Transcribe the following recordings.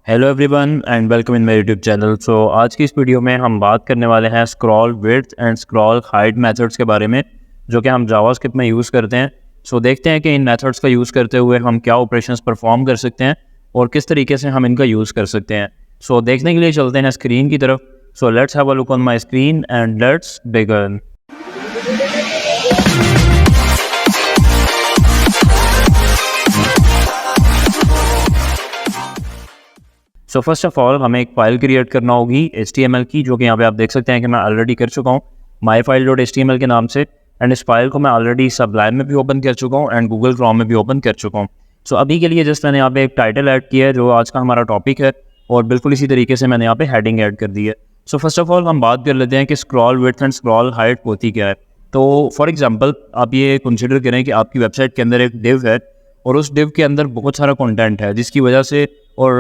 Hello everyone and welcome in my YouTube channel. So आज की इस वीडियो में हम बात करने वाले हैं scroll width and scroll height methods के बारे में, जो कि हम जावास्क्रिप्ट में यूज़ करते हैं। सो देखते हैं कि इन मेथड्स का यूज़ करते हुए हम क्या ऑपरेशंस परफॉर्म कर सकते हैं और किस तरीके से हम इनका यूज़ कर सकते हैं। सो देखने के लिए चलते हैं स्क्रीन की तरफ। So let's have a look on my screen and let's begin. So first of all हमें एक फ़ाइल क्रिएट करना होगी HTML की, जो कि यहाँ पे आप देख सकते हैं कि मैं ऑलरेडी कर चुका हूँ myfile.html के नाम से। एंड इस फाइल को मैं ऑलरेडी सबलाइम में भी ओपन कर चुका हूँ एंड गूगल क्रोम में भी ओपन कर चुका हूँ। सो अभी के लिए जस्ट मैंने यहाँ पे एक टाइटल ऐड किया है जो आज का हमारा टॉपिक है, और बिल्कुल इसी तरीके से मैंने यहाँ पे हेडिंग ऐड कर दी है। सो फर्स्ट ऑफ ऑल हम बात कर लेते हैं कि scroll width and scroll height होती क्या है। तो फॉर एग्जाम्पल आप ये कंसिडर करें कि आपकी वेबसाइट के अंदर एक डिव है और उस डिव के अंदर बहुत सारा कंटेंट है, जिसकी वजह से और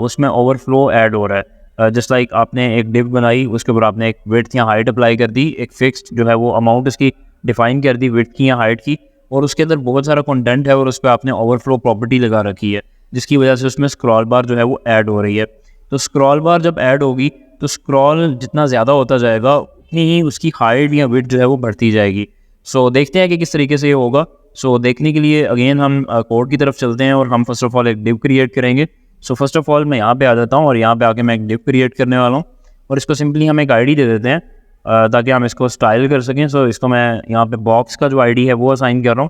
उसमें ओवरफ्लो ऐड हो रहा है। जस्ट लाइक आपने एक डिव बनाई, उसके ऊपर आपने एक विड्थ या हाइट अप्लाई कर दी, एक फिक्स्ड जो है वो अमाउंट उसकी डिफाइन कर दी विड्थ की या हाइट की, और उसके अंदर बहुत सारा कंटेंट है और उस पर आपने ओवरफ्लो प्रॉपर्टी लगा रखी है, जिसकी वजह से उसमें स्क्रॉल बार जो है वो ऐड हो रही है। तो स्क्रॉल बार जब ऐड होगी तो स्क्रॉल जितना ज़्यादा होता जाएगा उतनी ही उसकी हाइट या विड्थ जो है वो बढ़ती जाएगी। सो देखते हैं कि किस तरीके से ये होगा। सो देखने के लिए अगेन हम कोड की तरफ चलते हैं और हम फर्स्ट ऑफ ऑल एक डिव क्रिएट करेंगे। सो फर्स्ट ऑफ ऑल मैं यहाँ पे आ जाता हूँ और यहाँ पे आके मैं एक डिव क्रिएट करने वाला हूँ, और इसको सिंपली हम एक आईडी दे देते हैं ताकि हम इसको स्टाइल कर सकें। सो इसको मैं यहाँ पे बॉक्स का जो आईडी है वो असाइन कर रहा हूँ,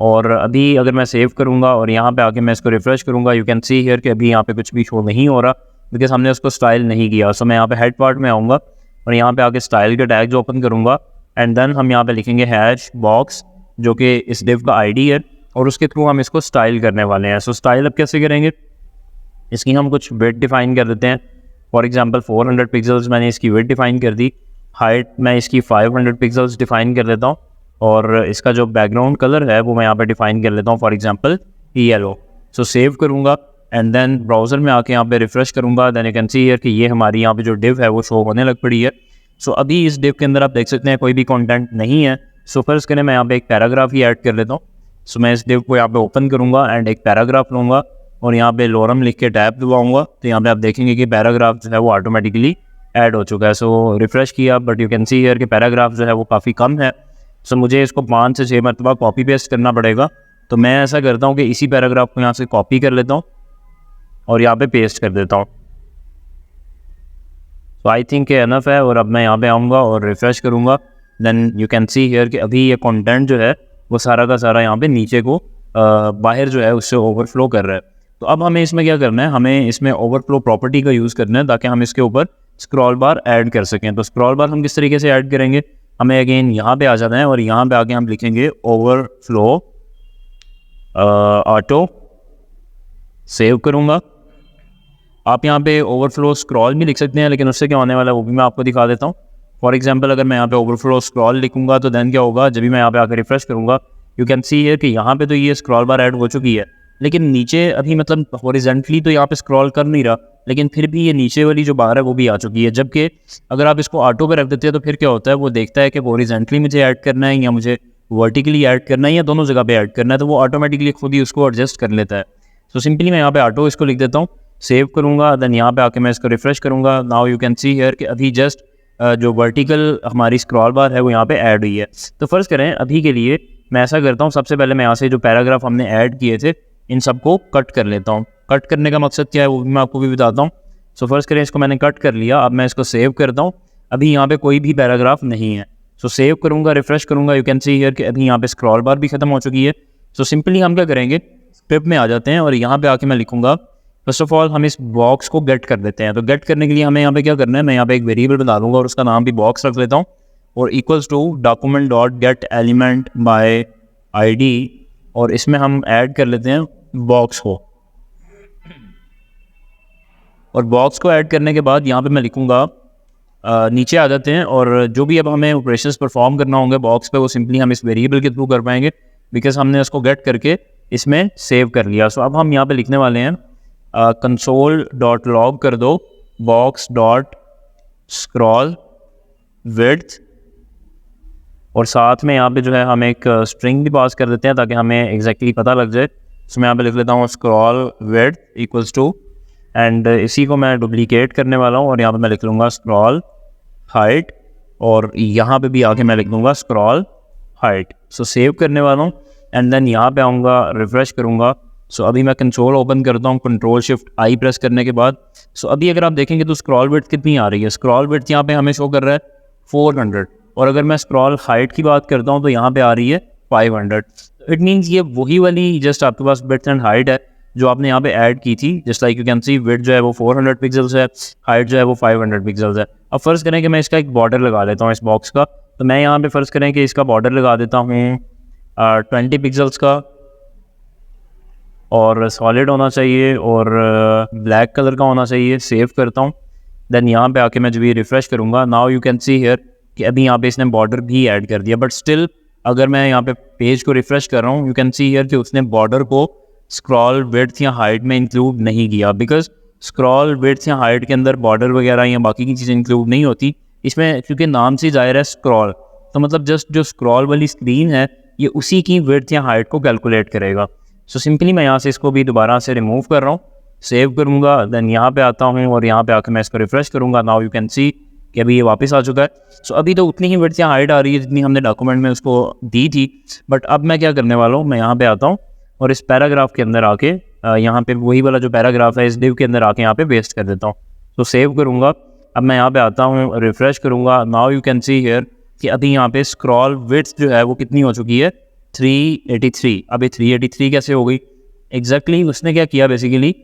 और अभी अगर मैं सेव करूँगा और यहाँ पे आके मैं इसको रिफ्रेश करूँगा, यू कैन सी हियर कि अभी यहाँ पे कुछ भी शो नहीं हो रहा बिकॉज हमने उसको स्टाइल नहीं किया। सो मैं यहाँ पे हेड पार्ट में आऊँगा और यहाँ पे आके स्टाइल के टैग जो ओपन करूँगा, एंड देन हम यहाँ पे लिखेंगे हैश बॉक्स, जो कि इस डिव का आईडी है, और उसके थ्रू हम इसको स्टाइल करने वाले हैं। सो स्टाइल अब कैसे करेंगे, इसकी हम कुछ विड्थ डिफाइन कर देते हैं। फॉर एग्जांपल 400 पिक्सल्स मैंने इसकी विड्थ डिफाइन कर दी। हाइट मैं इसकी 500 पिक्सल्स डिफाइन कर देता हूँ, और इसका जो बैकग्राउंड कलर है वो मैं यहाँ पे डिफाइन कर लेता हूँ, for example yellow. So save करूँगा एंड देन ब्राउज़र में आके यहाँ पे रिफ्रेश करूँगा, then you can see here कि ये हमारी यहाँ पे जो डिव है वो शो होने लग पड़ी है। सो अभी इस डिव के अंदर आप देख सकते हैं कोई भी कंटेंट नहीं है। सो फर्स्ट करें मैं यहाँ पे एक पैराग्राफ ही ऐड कर लेता हूँ। सो मैं इस डिव को यहाँ पे ओपन करूँगा एंड एक पैराग्राफ लूँगा और यहाँ पे लोरम लिख के टैब दबाऊँगा, तो यहाँ पे आप देखेंगे कि पैराग्राफ जो है वो ऑटोमेटिकली ऐड हो चुका है। सो रिफ्रेश किया but you can see here कि पैराग्राफ जो है वो काफ़ी कम है। सो मुझे इसको 5 से 6 मरतबा कॉपी पेस्ट करना पड़ेगा। तो मैं ऐसा करता हूँ कि इसी पैराग्राफ को यहाँ से कॉपी कर लेता हूँ और यहाँ पे पेस्ट कर देता हूँ। तो आई थिंक ये इनफ है, और अब मैं यहाँ पे आऊँगा और रिफ्रेश करूँगा, then you can see here कि अभी ये कंटेंट जो है वो सारा का सारा यहाँ पे नीचे को बाहर जो है उससे ओवरफ्लो कर रहा है। तो अब हमें इसमें क्या करना है, हमें इसमें ओवरफ्लो प्रॉपर्टी का यूज़ करना है ताकि हम इसके ऊपर स्क्रॉल बार ऐड कर सकें। तो स्क्रॉल बार हम किस तरीके से ऐड करेंगे, हमें अगेन यहाँ पे आ जाना है और यहाँ पे आके हम लिखेंगे ओवरफ्लो ऑटो। सेव करूँगा। आप यहाँ पे ओवरफ्लो स्क्रॉल भी लिख सकते हैं, लेकिन उससे क्या होने वाला है वो भी मैं आपको दिखा देता हूँ। फॉर एग्जांपल अगर मैं यहाँ पे ओवरफ्लो स्क्रॉल लिखूंगा तो देन क्या होगा, जब भी मैं यहाँ पे आकर रिफ्रेश करूँगा, यू कैन सी है कि यहाँ पे तो ये स्क्रॉल बार ऐड हो चुकी है, लेकिन नीचे अभी मतलब हॉरिजॉन्टली तो यहाँ पे स्क्रॉल कर नहीं रहा, लेकिन फिर भी ये नीचे वाली जो बार है वो भी आ चुकी है। जबकि अगर आप इसको ऑटो पे रख देते हैं तो फिर क्या होता है, वो देखता है कि हॉरिजॉन्टली मुझे ऐड करना है या मुझे वर्टिकली ऐड करना है या दोनों जगह पे ऐड करना है, तो वो ऑटोमेटिकली खुद ही उसको एडजस्ट कर लेता है। सो सिंपली मैं यहाँ पे ऑटो इसको लिख देता हूँ, सेव करूँगा, देन यहाँ पे आके मैं इसको रिफ्रेश करूँगा। Now you can see here कि अभी जस्ट जो वर्टिकल हमारी स्क्रॉल बार है वो यहाँ पे ऐड हुई है। तो फर्स्ट करें अभी के लिए मैं ऐसा करता हूँ, सबसे पहले मैं यहाँ से जो पैराग्राफ हमने ऐड किए थे इन सबको कट कर लेता हूँ। कट करने का मकसद क्या है वो भी मैं आपको भी बताता हूँ। सो फर्स्ट करें इसको मैंने कट कर लिया, अब मैं इसको सेव करता हूँ। अभी यहाँ पे कोई भी पैराग्राफ नहीं है। सो सेव करूँगा, रिफ्रेश करूँगा, यू कैन सी हियर कि अभी यहाँ पे स्क्रॉल बार भी खत्म हो चुकी है। सो सिंपली हम क्या करेंगे, स्क्रिप्ट में आ जाते हैं और यहाँ पे आके मैं लिखूँगा, फर्स्ट ऑफ ऑल हम इस बॉक्स को गेट कर देते हैं। तो गेट करने के लिए हमें यहाँ पे क्या करना है, मैं यहाँ पे एक वेरिएबल बना दूंगा और उसका नाम भी बॉक्स रख लेता हूँ, और equals to document dot get element by ID, और इसमें हम ऐड कर लेते हैं बॉक्स को। और बॉक्स को ऐड करने के बाद यहाँ पे मैं लिखूँगा, नीचे आ जाते हैं, और जो भी अब हमें ऑपरेशंस परफॉर्म करना होंगे बॉक्स पे वो सिंपली हम इस वेरिएबल के थ्रू कर पाएंगे बिकॉज हमने उसको गेट करके इसमें सेव कर लिया। सो अब हम यहाँ पे लिखने वाले हैं कंसोल डॉट लॉग कर दो बॉक्स डॉट स्क्रॉल विड्थ, और साथ में यहाँ पे जो है हम एक स्ट्रिंग भी पास कर देते हैं ताकि हमें एग्जैक्टली पता लग जाए। सो मैं यहाँ पे लिख लेता हूँ scroll width equals to and इसी को मैं डुप्लीकेट करने वाला हूँ और यहाँ पे मैं लिख लूँगा स्क्रॉल हाइट और यहाँ पे भी आके मैं लिख दूँगा स्क्रॉल हाइट। सो सेव करने वाला हूँ एंड देन यहाँ पे आऊँगा, रिफ्रेश करूँगा। सो अभी मैं कंट्रोल ओपन करता हूँ, कंट्रोल शिफ्ट आई प्रेस करने के बाद। सो अभी अगर आप देखेंगे तो स्क्रॉल विड्थ कितनी आ रही है, स्क्रॉल विड्थ यहाँ पे हमें शो कर रहा है 400 और अगर मैं स्क्रॉल हाइट की बात करता हूँ तो यहाँ पे आ रही है 500। इट मीन्स ये वही वाली जस्ट आपके पास विड्थ एंड हाइट है जो आपने यहाँ पे ऐड की थी। Just like you can C width जो है वो 400 पिक्सल्स है, हाइट जो है वो 500 पिक्सल्स है। अब फर्ज करें कि मैं इसका एक बॉर्डर लगा लेता हूँ इस बॉक्स का, तो मैं यहाँ पे फर्ज करें कि इसका बॉर्डर लगा देता हूँ 20 पिक्सल्स का और सॉलिड होना चाहिए और ब्लैक कलर का होना चाहिए। सेव करता हूँ, देन यहाँ पे आके मैं जब ये रिफ्रेश करूँगा, now you can see here कि अभी यहाँ पे इसने बॉर्डर भी ऐड कर दिया। बट स्टिल अगर मैं यहाँ पे पेज को रिफ्रेश कर रहा हूँ, यू कैन सी हियर कि उसने बॉर्डर को स्क्रॉल विड्थ या हाइट में इंक्लूड नहीं किया, बिकॉज स्क्रॉल विड्थ या हाइट के अंदर बॉर्डर वगैरह या बाकी की चीज़ें इंक्लूड नहीं होती इसमें, क्योंकि नाम से जाहिर है स्क्रॉल, तो मतलब जस्ट जो स्क्रॉल वाली स्क्रीन है ये उसी की विड्थ या हाइट को कैलकुलेट करेगा। सो सिंपली मैं यहाँ से इसको भी दोबारा से रिमूव कर रहा हूँ, सेव करूँगा, देन यहाँ पे आता हूँ और यहाँ पे आकर मैं इसको रिफ्रेश करूँगा। नाउ यू कैन सी कि अभी ये वापस आ चुका है। सो अभी तो उतनी ही विड्थ या हाइट आ रही है जितनी हमने डॉक्यूमेंट में उसको दी थी। बट अब मैं क्या करने वाला हूँ, मैं यहाँ पे आता हूँ और इस पैराग्राफ के अंदर आके यहाँ पे वही वाला जो पैराग्राफ है इस डिव के अंदर आके यहाँ पे पेस्ट कर देता हूँ। तो सेव करूँगा, अब मैं यहाँ पे आता हूँ, रिफ्रेश करूँगा। Now you can see here कि अभी यहाँ पे स्क्रॉल विड्थ जो है वो कितनी हो चुकी है, 383। अभी 383 कैसे हो गई एग्जैक्टली उसने क्या किया बेसिकली,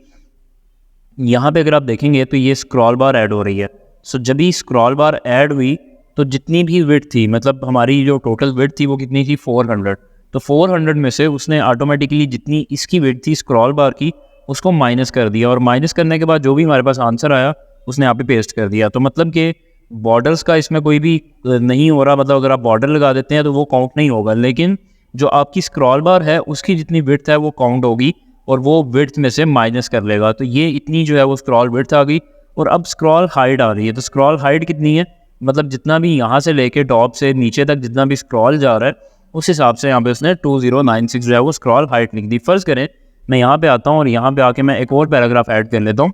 यहाँ पे अगर आप देखेंगे तो ये स्क्रॉल बार ऐड हो रही है। सो जब ही स्क्रॉल बार ऐड हुई तो जितनी भी विड्थ थी, मतलब हमारी जो टोटल विड्थ थी वो कितनी थी 400, तो 400 में से उसने ऑटोमेटिकली जितनी इसकी विड्थ थी स्क्रॉल बार की उसको माइनस कर दिया और माइनस करने के बाद जो भी हमारे पास आंसर आया उसने यहाँ पे पेस्ट कर दिया। तो मतलब कि बॉर्डर्स का इसमें कोई भी नहीं हो रहा, मतलब अगर आप बॉर्डर लगा देते हैं तो वो काउंट नहीं होगा, लेकिन जो आपकी स्क्रॉल बार है उसकी जितनी विड्थ है वो काउंट होगी और वो विड्थ में से माइनस कर लेगा। तो ये इतनी जो है वो स्क्रॉल विड्थ आ गई और अब स्क्रॉल हाइट आ रही है। तो स्क्रॉल हाइट कितनी है, मतलब जितना भी यहाँ से लेके टॉप से नीचे तक जितना भी स्क्रॉल जा रहा है उस हिसाब से यहाँ पे उसने 2096 जो है वो स्क्रॉल हाइट लिख दी। फर्ज करें मैं यहाँ पे आता हूँ और यहाँ पे आके मैं एक और पैराग्राफ ऐड कर लेता हूँ।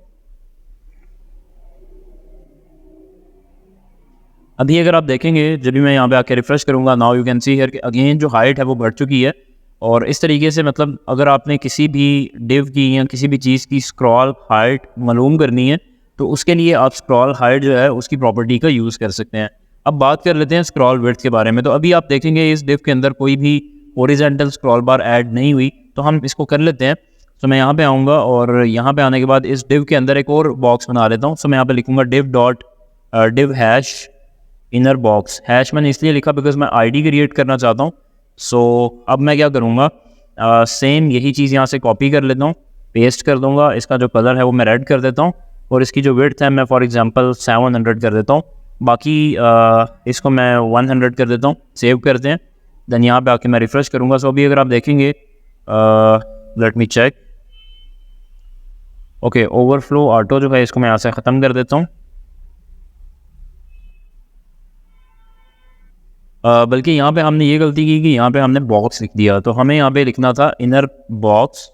अभी अगर आप देखेंगे जब भी मैं यहाँ पे आके रिफ्रेश करूँगा, now you can see here कि अगेन जो हाइट है वो बढ़ चुकी है। और इस तरीके से मतलब अगर आपने किसी भी डिव की या किसी भी चीज़ की स्क्रॉल हाइट मालूम करनी है तो उसके लिए आप स्क्रॉल हाइट जो है उसकी प्रॉपर्टी का यूज़ कर सकते हैं। अब बात कर लेते हैं स्क्रॉल विड्थ के बारे में। तो अभी आप देखेंगे इस डिव के अंदर कोई भी हॉरिजॉन्टल स्क्रॉल बार ऐड नहीं हुई, तो हम इसको कर लेते हैं। तो मैं यहाँ पे आऊँगा और यहाँ पे आने के बाद इस डिव के अंदर एक और बॉक्स बना लेता हूँ। सो मैं यहाँ पे लिखूँगा div hash inner box. Hash मैंने इसलिए लिखा बिकॉज मैं आईडी क्रिएट करना चाहता हूँ। सो अब मैं क्या करूँगा, सेम यही चीज़ यहाँ से कॉपी कर लेता हूँ, पेस्ट कर दूँगा। इसका जो कलर है वो मैं रेड कर देता हूँ और इसकी जो विड्थ है मैं फॉर एग्जांपल 700 कर देता हूँ, बाकी इसको मैं 100 कर देता हूँ। सेव करते हैं, देन यहाँ पे आके मैं रिफ्रेश करूँगा। सो अभी अगर आप देखेंगे, let me check, okay overflow auto जो है इसको मैं यहाँ से ख़त्म कर देता हूँ। बल्कि यहाँ पे हमने ये गलती की कि यहाँ पे हमने बॉक्स लिख दिया, तो हमें यहाँ पे लिखना था इनर बॉक्स।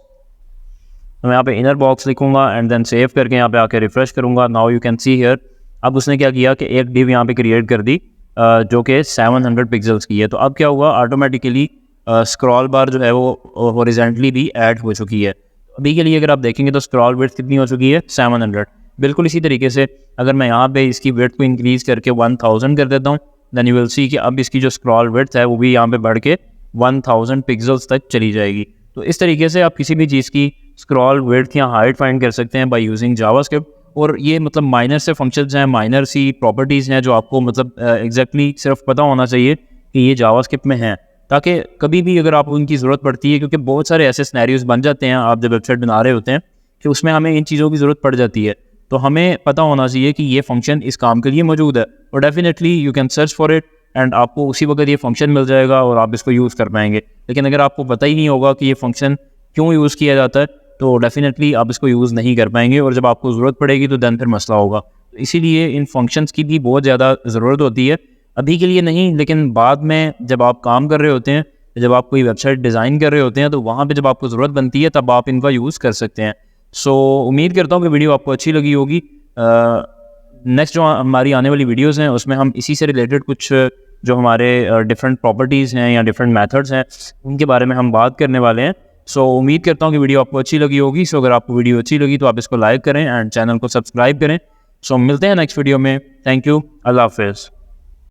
तो मैं यहाँ पे इनर बॉक्स लिखूँगा एंड देन सेव करके यहाँ पे आके रिफ्रेश करूँगा। Now you can see here अब उसने क्या किया कि एक डिव यहाँ पे क्रिएट कर दी जो कि 700 पिक्सल्स की है। तो अब क्या हुआ, ऑटोमेटिकली स्क्रॉल बार जो है वो हॉरिजॉन्टली भी ऐड हो चुकी है। अभी के लिए अगर आप देखेंगे तो स्क्रॉल विड्थ कितनी हो चुकी है 700। बिल्कुल इसी तरीके से अगर मैं यहाँ पे इसकी विड्थ को इंक्रीज़ करके 1000 कर देता हूँ, देन यू विल सी कि अब इसकी जो स्क्रॉल विड्थ है वो भी यहाँ पे बढ़ के 1000 पिक्सल्स तक चली जाएगी। तो इस तरीके से आप किसी भी चीज़ की स्क्रॉल विड्थ या हाइट फाइंड कर सकते हैं बाय यूजिंग जावास्क्रिप्ट। और ये मतलब माइनर से फंक्शंस हैं, माइनर सी प्रॉपर्टीज़ हैं जो आपको मतलब एग्जैक्टली सिर्फ पता होना चाहिए कि ये जावास्क्रिप्ट में हैं, ताकि कभी भी अगर आपको उनकी ज़रूरत पड़ती है, क्योंकि बहुत सारे ऐसे सिनेरियोज बन जाते हैं आप जब वेबसाइट बना रहे होते हैं कि उसमें हमें इन चीज़ों की ज़रूरत पड़ जाती है, तो हमें पता होना चाहिए कि ये फंक्शन इस काम के लिए मौजूद है और definitely you can search for it and आपको उसी वक्त ये फंक्शन मिल जाएगा और आप इसको यूज़ कर पाएंगे। लेकिन अगर आपको पता ही नहीं होगा कि ये फंक्शन क्यों यूज़ किया जाता है तो डेफिनेटली आप इसको यूज़ नहीं कर पाएंगे और जब आपको ज़रूरत पड़ेगी तो देन फिर मसला होगा। तो इसीलिए इन फंक्शंस की भी बहुत ज़्यादा ज़रूरत होती है, अभी के लिए नहीं लेकिन बाद में जब आप काम कर रहे होते हैं, जब आप कोई वेबसाइट डिज़ाइन कर रहे होते हैं तो वहाँ पे जब आपको ज़रूरत बनती है तब आप इनका यूज़ कर सकते हैं। सो उम्मीद करता हूँ कि वीडियो आपको अच्छी लगी होगी। नेक्स्ट जो हमारी आने वाली वीडियोस हैं उसमें हम इसी से रिलेटेड कुछ जो हमारे डिफरेंट प्रॉपर्टीज़ हैं या डिफरेंट मेथड्स हैं उनके बारे में हम बात करने वाले हैं। सो उम्मीद करता हूँ कि वीडियो आपको अच्छी लगी होगी। सो अगर आपको वीडियो अच्छी लगी तो आप इसको लाइक करें एंड चैनल को सब्सक्राइब करें। सो मिलते हैं नेक्स्ट वीडियो में। Thank you. अल्लाह हाफिज़।